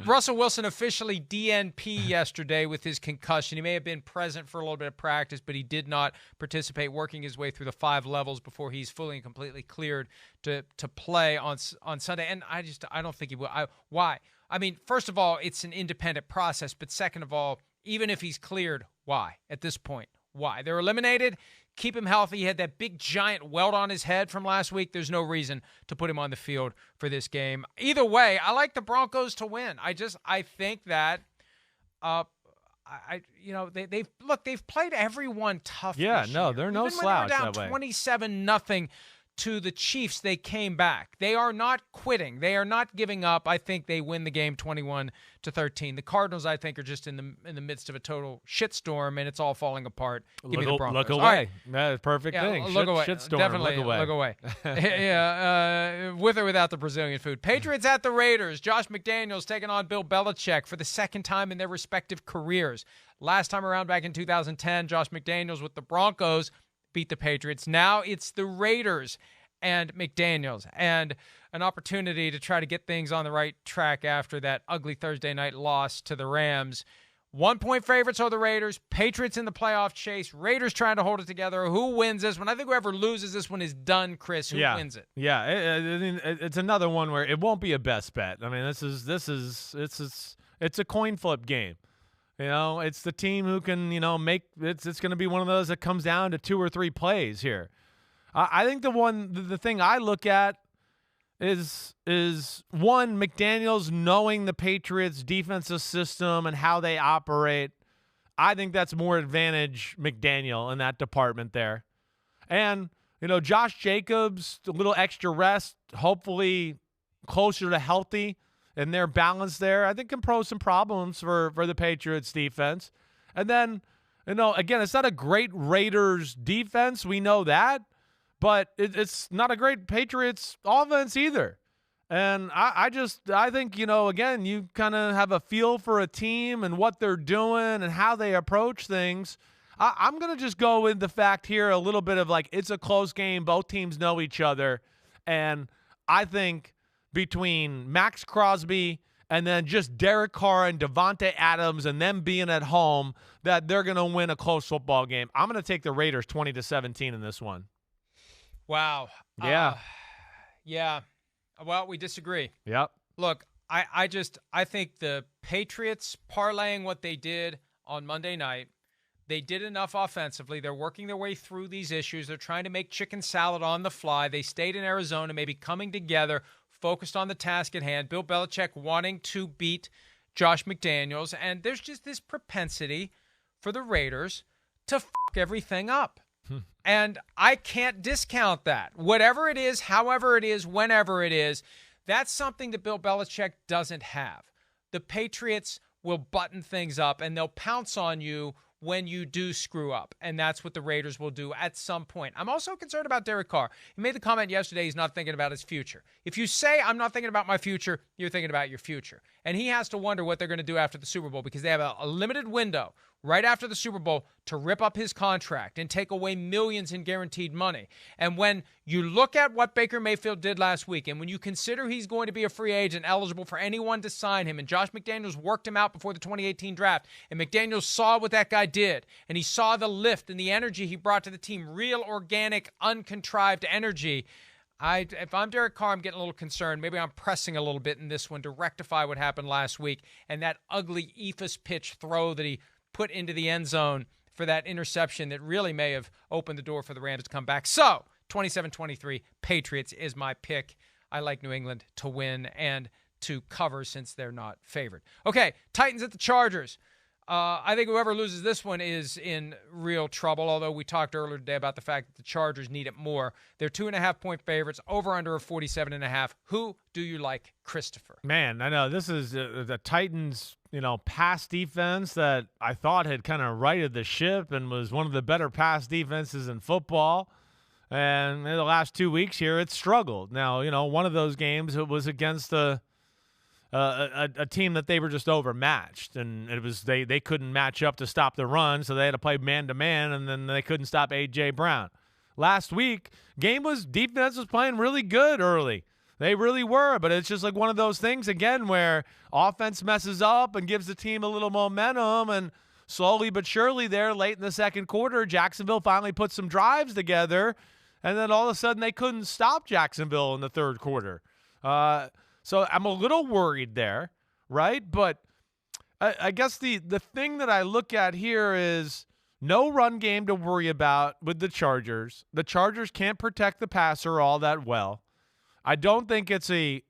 Russell Wilson officially DNP yesterday with his concussion. He may have been present for a little bit of practice, but he did not participate, working his way through the 5 levels before he's fully and completely cleared to play on Sunday. And I don't think he will. Why? I mean, first of all, it's an independent process. But second of all, even if he's cleared, why? At this point, why? They're eliminated. Keep him healthy. He had that big giant welt on his head from last week. There's no reason to put him on the field for this game. Either way, I like the Broncos to win. I think that they've played everyone tough. Yeah, this no, year. they're no Even slouch when that way. 27-0 to the Chiefs, they came back. They are not quitting. They are not giving up. I think they win the game 21-13. The Cardinals, I think, are just in the midst of a total shitstorm, and it's all falling apart. Give me the Broncos. Look away. All right. That's a perfect thing. Look away. Shitstorm. Definitely look away. Yeah, with or without the Brazilian food. Patriots at the Raiders. Josh McDaniels taking on Bill Belichick for the second time in their respective careers. Last time around back in 2010, Josh McDaniels with the Broncos beat the Patriots. Now it's the Raiders and McDaniels, and an opportunity to try to get things on the right track after that ugly Thursday night loss to the Rams. 1-point favorites are the Raiders. Patriots in the playoff chase. Raiders trying to hold it together. Who wins this one? I think whoever loses this one is done, Chris. Who wins it? Yeah, it's another one where it won't be a best bet. I mean, it's a coin flip game. You know, it's the team who can, make it's going to be one of those that comes down to 2 or 3 plays here. I think the thing I look at is one, McDaniels knowing the Patriots' defensive system and how they operate. I think that's more advantage McDaniel in that department there. And, Josh Jacobs, a little extra rest, hopefully closer to healthy. And their balance there, I think, can pose some problems for the Patriots defense. And then, again, it's not a great Raiders defense. We know that. But it's not a great Patriots offense either. And I think, again, you kind of have a feel for a team and what they're doing and how they approach things. I'm going to just go with the fact here a little bit of it's a close game. Both teams know each other. And I think between Max Crosby and then just Derek Carr and Devontae Adams and them being at home, that they're going to win a close football game. I'm going to take the Raiders 20-17 in this one. Wow. Yeah. Yeah. Well, we disagree. Yep. Look, I think the Patriots parlaying what they did on Monday night, they did enough offensively. They're working their way through these issues. They're trying to make chicken salad on the fly. They stayed in Arizona, maybe coming together, focused on the task at hand. Bill Belichick wanting to beat Josh McDaniels. And there's just this propensity for the Raiders to fuck everything up. And I can't discount that. Whatever it is, however it is, whenever it is, that's something that Bill Belichick doesn't have. The Patriots will button things up, and they'll pounce on you when you do screw up. And that's what the Raiders will do at some point. I'm also concerned about Derek Carr. He made the comment yesterday he's not thinking about his future. If you say, I'm not thinking about my future, you're thinking about your future. And he has to wonder what they're going to do after the Super Bowl because they have a limited window right after the Super Bowl to rip up his contract and take away millions in guaranteed money. And when you look at what Baker Mayfield did last week, and when you consider he's going to be a free agent eligible for anyone to sign him, and Josh McDaniels worked him out before the 2018 draft, and McDaniels saw what that guy did, and he saw the lift and the energy he brought to the team, real organic, uncontrived energy. If I'm Derek Carr, I'm getting a little concerned. Maybe I'm pressing a little bit in this one to rectify what happened last week and that ugly eephus pitch throw that he put into the end zone for that interception that really may have opened the door for the Rams to come back. So, 27-23, Patriots is my pick. I like New England to win and to cover since they're not favored. Okay, Titans at the Chargers. I think whoever loses this one is in real trouble, although we talked earlier today about the fact that the Chargers need it more. They're 2.5-point favorites, over under a 47.5. Who do you like, Christopher? Man, I know this is the Titans, pass defense that I thought had kind of righted the ship and was one of the better pass defenses in football. And in the last 2 weeks here, it's struggled. Now, one of those games, it was against a team that they were just overmatched, and it was they couldn't match up to stop the run, so they had to play man-to-man, and then they couldn't stop A.J. Brown. Last week, defense was playing really good early. They really were, but it's just like one of those things, again, where offense messes up and gives the team a little momentum, and slowly but surely there, late in the second quarter, Jacksonville finally put some drives together, and then all of a sudden they couldn't stop Jacksonville in the third quarter. So I'm a little worried there, right? But I guess the thing that I look at here is no run game to worry about with the Chargers. The Chargers can't protect the passer all that well. I don't think it's a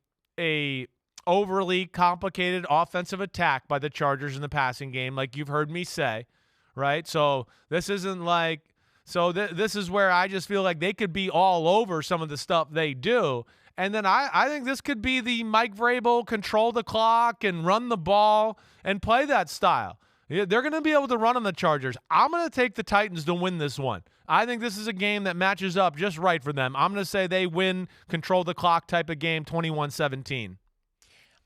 overly complicated offensive attack by the Chargers in the passing game, like you've heard me say, right? So this isn't like So this is where I just feel like they could be all over some of the stuff they do. And then I think this could be the Mike Vrabel control the clock and run the ball and play that style. They're going to be able to run on the Chargers. I'm going to take the Titans to win this one. I think this is a game that matches up just right for them. I'm going to say they win, control the clock type of game, 21-17.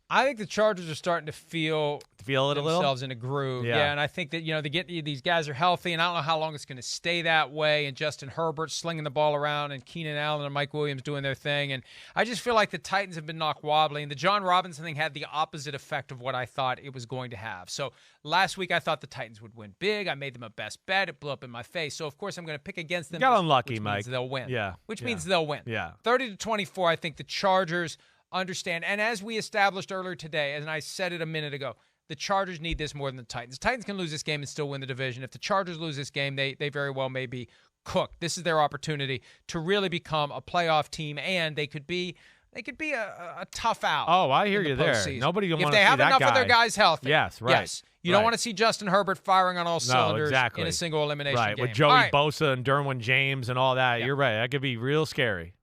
I think the Chargers are starting to feel it a little? Themselves in a groove. Yeah, and I think that, they get these guys are healthy, and I don't know how long it's going to stay that way, and Justin Herbert slinging the ball around, and Keenan Allen and Mike Williams doing their thing, and I just feel like the Titans have been knocked wobbly, and the John Robinson thing had the opposite effect of what I thought it was going to have. So last week I thought the Titans would win big. I made them a best bet. It blew up in my face. So, of course, I'm going to pick against them. Got unlucky, which Mike. means they'll win. Yeah. Which means they'll win. Yeah. 30-24, I think the Chargers understand. And as we established earlier today, and I said it a minute ago, the Chargers need this more than the Titans. The Titans can lose this game and still win the division. If the Chargers lose this game, they very well may be cooked. This is their opportunity to really become a playoff team, and they could be a tough out. Oh, I hear you there. Nobody will want to see that guy. If they have enough of their guys healthy. Yes, right. Yes. You don't want to see Justin Herbert firing on all cylinders in a single elimination game. Right, with Joey Bosa and Derwin James and all that. Yeah. You're right. That could be real scary.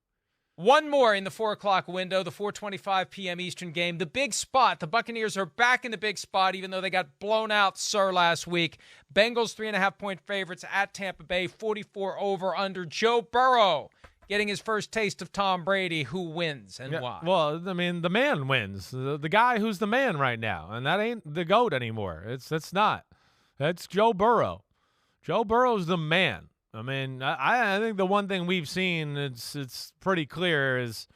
One more in the 4 o'clock window, the 4:25 p.m. Eastern game. The big spot. The Buccaneers are back in the big spot, even though they got blown out, last week. Bengals 3.5-point favorites at Tampa Bay, 44 over under. Joe Burrow getting his first taste of Tom Brady. Who wins and why? Well, I mean, the man wins. The guy who's the man right now, and that ain't the GOAT anymore. It's not. That's Joe Burrow. Joe Burrow's the man. I mean, I think the one thing we've seen, it's pretty clear, is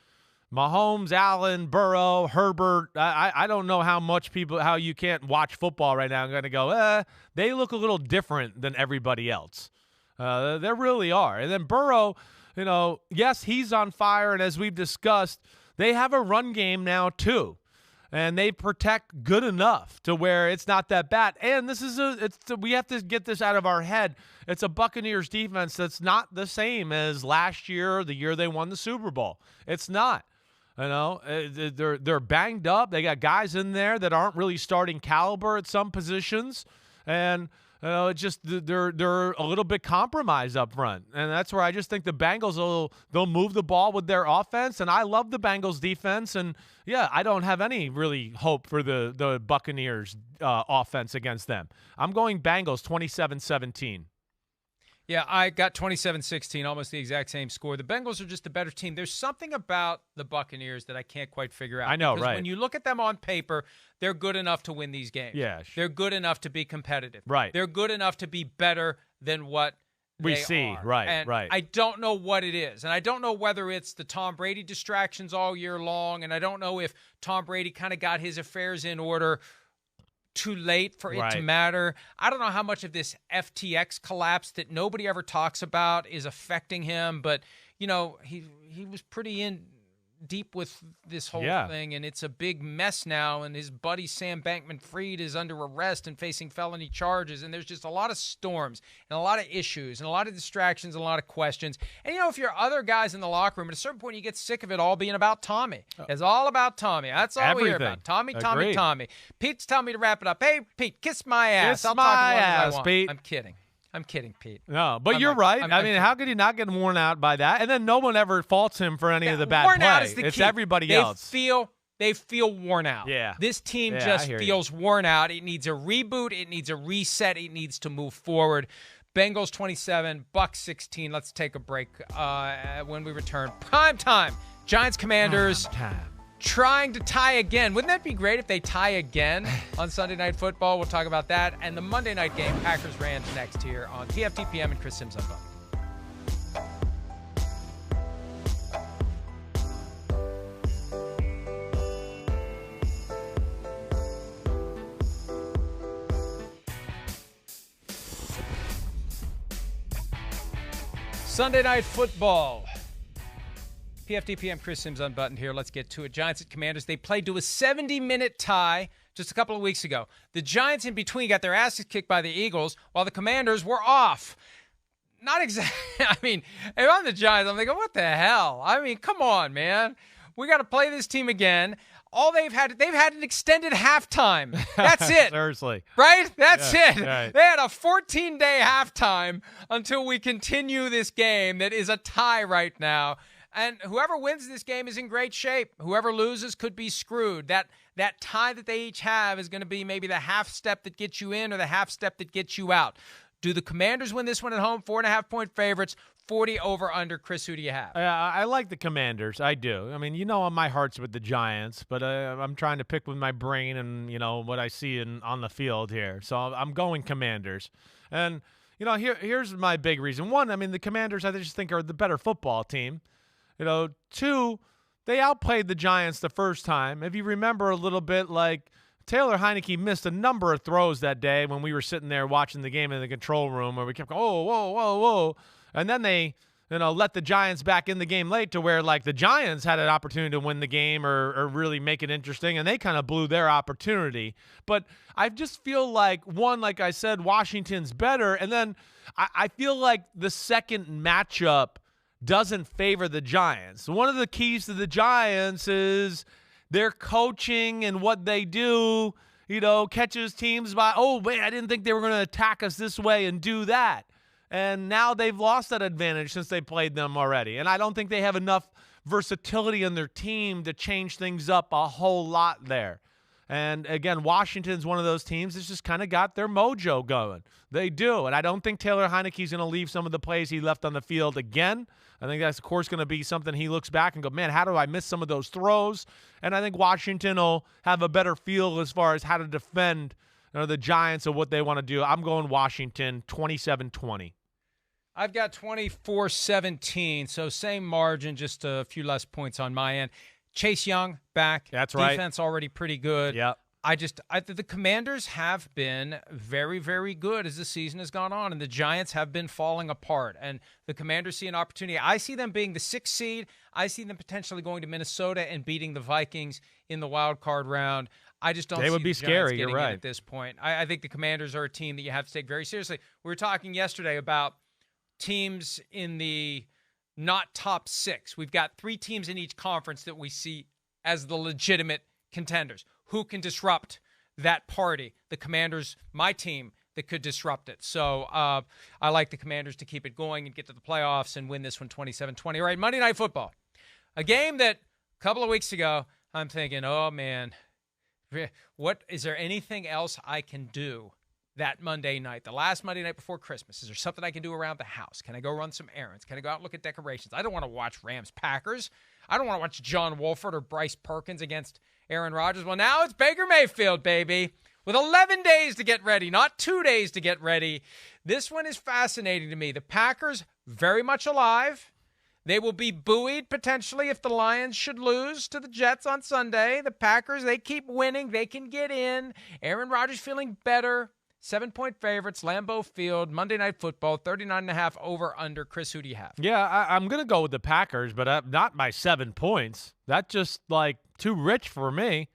Mahomes, Allen, Burrow, Herbert. I don't know how you can't watch football right now and going to go, they look a little different than everybody else. They really are. And then Burrow, yes, he's on fire, and as we've discussed, they have a run game now too. And they protect good enough to where it's not that bad. And we have to get this out of our head. It's a Buccaneers defense that's not the same as last year or the year they won the Super Bowl. It's not. They're banged up. They got guys in there that aren't really starting caliber at some positions, and they're a little bit compromised up front, and that's where I just think the Bengals they'll move the ball with their offense, and I love the Bengals defense, and I don't have any really hope for the Buccaneers offense against them. I'm going Bengals 27-17. Yeah, I got 27-16, almost the exact same score. The Bengals are just a better team. There's something about the Buccaneers that I can't quite figure out. I know, right? When you look at them on paper, they're good enough to win these games. Yeah, they're good enough to be competitive. Right. They're good enough to be better than what we see. Are. Right, and right. I don't know what it is, and I don't know whether it's the Tom Brady distractions all year long, and I don't know if Tom Brady kind of got his affairs in order too late for it to matter. I don't know how much of this FTX collapse that nobody ever talks about is affecting him, but he was pretty deep with this whole thing, and it's a big mess now, and his buddy Sam Bankman-Fried is under arrest and facing felony charges, and there's just a lot of storms and a lot of issues and a lot of distractions and a lot of questions. And if you're other guys in the locker room, at a certain point you get sick of it all being about Tommy. It's all about Tommy. That's all we hear about. Tommy. Pete's telling me to wrap it up. Hey, Pete, kiss my ass. I'll talk as long as I want. Pete. I'm kidding, Pete. No, but you're right. I mean, how could he not get worn out by that? And then no one ever faults him for any of the bad play. Out is the it's key. Everybody else. They feel worn out. Yeah. This team just feels worn out. It needs a reboot. It needs a reset. It needs to move forward. Bengals 27, Bucs 16. Let's take a break. When we return, prime time. Giants Commanders. Trying to tie again. Wouldn't that be great if they tie again on Sunday Night Football? We'll talk about that. And the Monday night game, Packers-Rams next here on PFTPM and Chris Simms Unbuttoned. Sunday Night Football. PFTPM, Chris Simms Unbuttoned here. Let's get to it. Giants at Commanders. They played to a 70-minute tie just a couple of weeks ago. The Giants in between got their asses kicked by the Eagles while the Commanders were off. Not exactly. I mean, if I'm the Giants, I'm thinking, what the hell? I mean, come on, man. We got to play this team again. they've had an extended halftime. That's it. Seriously. Right? That's it. Right. They had a 14-day halftime until we continue this game that is a tie right now. And whoever wins this game is in great shape. Whoever loses could be screwed. That tie that they each have is going to be maybe the half step that gets you in or the half step that gets you out. Do the Commanders win this one at home? 4.5-point favorites, 40 over under. Chris, who do you have? I like the Commanders. I do. I mean, my heart's with the Giants, but I'm trying to pick with my brain and, what I see on the field here. So I'm going Commanders. And, here's my big reason. One, I mean, the Commanders, I just think, are the better football team. Two, they outplayed the Giants the first time. If you remember a little bit, like Taylor Heineke missed a number of throws that day when we were sitting there watching the game in the control room where we kept going, oh, whoa, whoa, whoa. And then they, let the Giants back in the game late to where, like, the Giants had an opportunity to win the game or really make it interesting, and they kind of blew their opportunity. But I just feel like, one, like I said, Washington's better. And then I feel like the second matchup doesn't favor the Giants. One of the keys to the Giants is their coaching and what they do, catches teams by, oh, man, I didn't think they were going to attack us this way and do that. And now they've lost that advantage since they played them already. And I don't think they have enough versatility in their team to change things up a whole lot there. And, again, Washington's one of those teams that's just kind of got their mojo going. They do. And I don't think Taylor Heineke's going to leave some of the plays he left on the field again. I think that's, of course, going to be something he looks back and go, man, how do I miss some of those throws? And I think Washington will have a better feel as far as how to defend the Giants and what they want to do. I'm going Washington 27-20. I've got 24-17, so same margin, just a few less points on my end. Chase Young back. That's right. Defense already pretty good. Yep. The Commanders have been very, very good as the season has gone on, and the Giants have been falling apart. And the Commanders see an opportunity. I see them being the 6th seed. I see them potentially going to Minnesota and beating the Vikings in the wild card round. I just don't see the Giants getting in at this point. I think the Commanders are a team that you have to take very seriously. We were talking yesterday about teams in the not top 6. We've got 3 teams in each conference that we see as the legitimate contenders. Who can disrupt that party? The Commanders, my team, that could disrupt it. So I like the Commanders to keep it going and get to the playoffs and win this one 27-20. All right, Monday Night Football. A game that a couple of weeks ago, I'm thinking, oh, man, what is there anything else I can do that Monday night, the last Monday night before Christmas? Is there something I can do around the house? Can I go run some errands? Can I go out and look at decorations? I don't want to watch Rams-Packers. I don't want to watch John Wolford or Bryce Perkins against Aaron Rodgers. Well, now it's Baker Mayfield, baby, with 11 days to get ready, not 2 days to get ready. This one is fascinating to me. The Packers, very much alive. They will be buoyed potentially if the Lions should lose to the Jets on Sunday. The Packers, they keep winning. They can get in. Aaron Rodgers feeling better. 7-point favorites, Lambeau Field, Monday Night Football, 39.5 over under. Chris, who do you have? Yeah, I'm going to go with the Packers, but not by 7 points. That's just, too rich for me.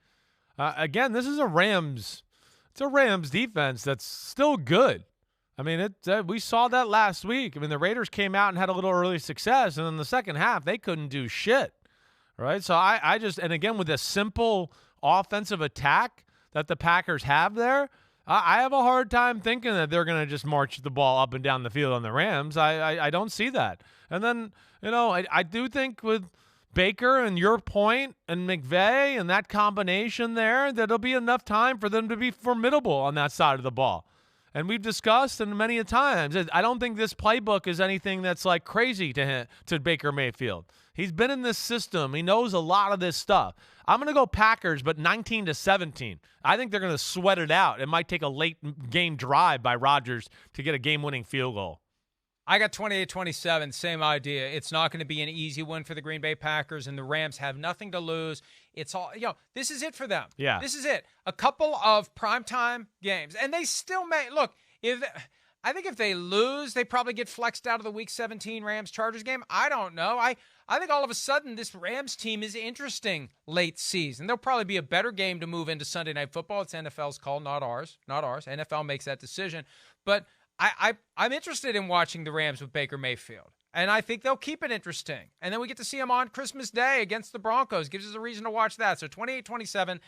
Again, this is a Rams defense that's still good. I mean, we saw that last week. I mean, the Raiders came out and had a little early success, and in the second half, they couldn't do shit, right? So I just – and again, with a simple offensive attack that the Packers have there – I have a hard time thinking that they're going to just march the ball up and down the field on the Rams. I don't see that. And then, I do think with Baker and your point and McVay and that combination there, that it'll be enough time for them to be formidable on that side of the ball. And we've discussed and many a times, I don't think this playbook is anything that's crazy to Baker Mayfield. He's been in this system. He knows a lot of this stuff. I'm going to go Packers, but 19-17. I think they're going to sweat it out. It might take a late game drive by Rodgers to get a game-winning field goal. I got 28-27, same idea. It's not going to be an easy win for the Green Bay Packers, and the Rams have nothing to lose. It's all, this is it for them. Yeah. This is it. A couple of primetime games, and they still may, look, I think if they lose, they probably get flexed out of the Week 17 Rams-Chargers game. I don't know. I think all of a sudden this Rams team is interesting late season. There'll probably be a better game to move into Sunday Night Football. It's NFL's call, not ours. NFL makes that decision. But I'm interested in watching the Rams with Baker Mayfield. And I think they'll keep it interesting. And then we get to see them on Christmas Day against the Broncos. Gives us a reason to watch that. So 28-27,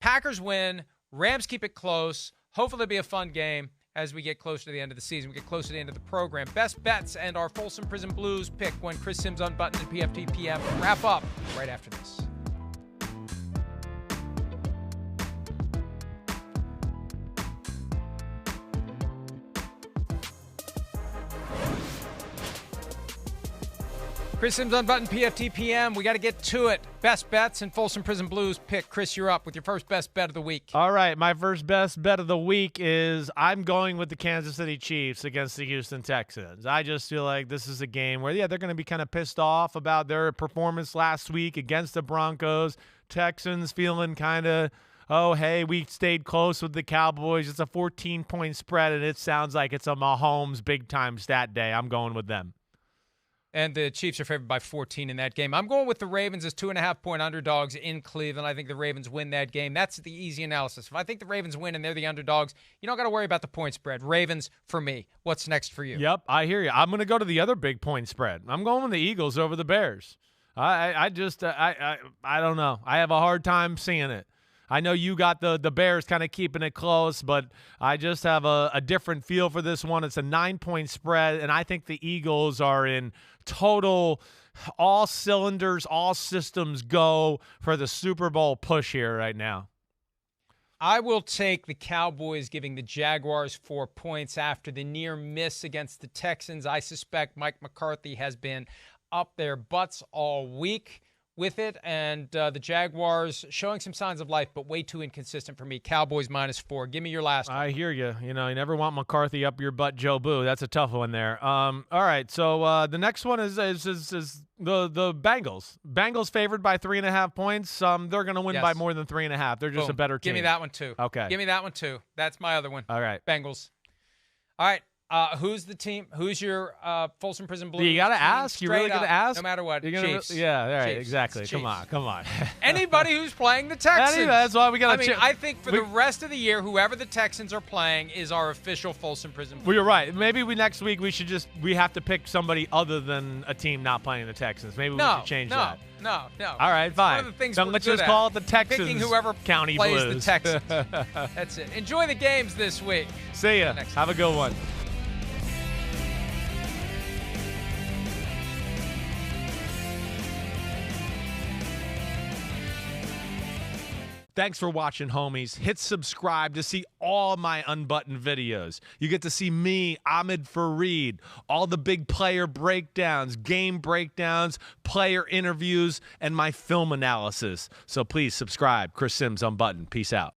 Packers win. Rams keep it close. Hopefully it'll be a fun game as we get closer to the end of the season. We get closer to the end of the program. Best bets and our Folsom Prison Blues pick when Chris Simms Unbuttoned and PFT PM wrap up right after this. Chris Simms Unbuttoned, PFT PM. We got to get to it. Best bets and Folsom Prison Blues pick. Chris, you're up with your first best bet of the week. All right, my first best bet of the week is I'm going with the Kansas City Chiefs against the Houston Texans. I just feel like this is a game where, they're going to be kind of pissed off about their performance last week against the Broncos. Texans feeling kind of, oh, hey, we stayed close with the Cowboys. It's a 14-point spread, and it sounds like it's a Mahomes big-time stat day. I'm going with them. And the Chiefs are favored by 14 in that game. I'm going with the Ravens as 2.5-point underdogs in Cleveland. I think the Ravens win that game. That's the easy analysis. If I think the Ravens win and they're the underdogs, you don't got to worry about the point spread. Ravens for me. What's next for you? Yep, I hear you. I'm going to go to the other big point spread. I'm going with the Eagles over the Bears. I don't know. I have a hard time seeing it. I know you got the Bears kind of keeping it close, but I just have a different feel for this one. It's a 9-point spread, and I think the Eagles are in total all cylinders, all systems go for the Super Bowl push here right now. I will take the Cowboys giving the Jaguars 4 points after the near miss against the Texans. I suspect Mike McCarthy has been up their butts all week with it, and the Jaguars showing some signs of life, but way too inconsistent for me. Cowboys -4. Give me your last one. I hear you. You never want McCarthy up your butt, Joe Boo. That's a tough one there. All right, so the next one is the Bengals. Bengals favored by 3.5 points. They're going to win by more than 3.5. They're just a better team. Give me that one too. Okay. Give me that one too. That's my other one. All right. Bengals. All right. Who's the team? Who's your Folsom Prison Blues? You got to ask. You're really going to ask? No matter what. Chiefs. Yeah, all right, Chiefs. exactly. Chiefs. Come on. Anybody who's playing the Texans. That's why we got to I think for the rest of the year, whoever the Texans are playing is our official Folsom Prison Blues. Well, you're right. Maybe next week we have to pick somebody other than a team not playing the Texans. Maybe we should change that. No. All right, fine. One of the things then let's just call it the Texans. Picking whoever County plays Blues. the Texans. That's it. Enjoy the games this week. See ya. Have a good one. Thanks for watching, homies. Hit subscribe to see all my unbuttoned videos. You get to see me, Ahmed Fareed, all the big player breakdowns, game breakdowns, player interviews, and my film analysis. So please subscribe. Chris Simms Unbuttoned. Peace out.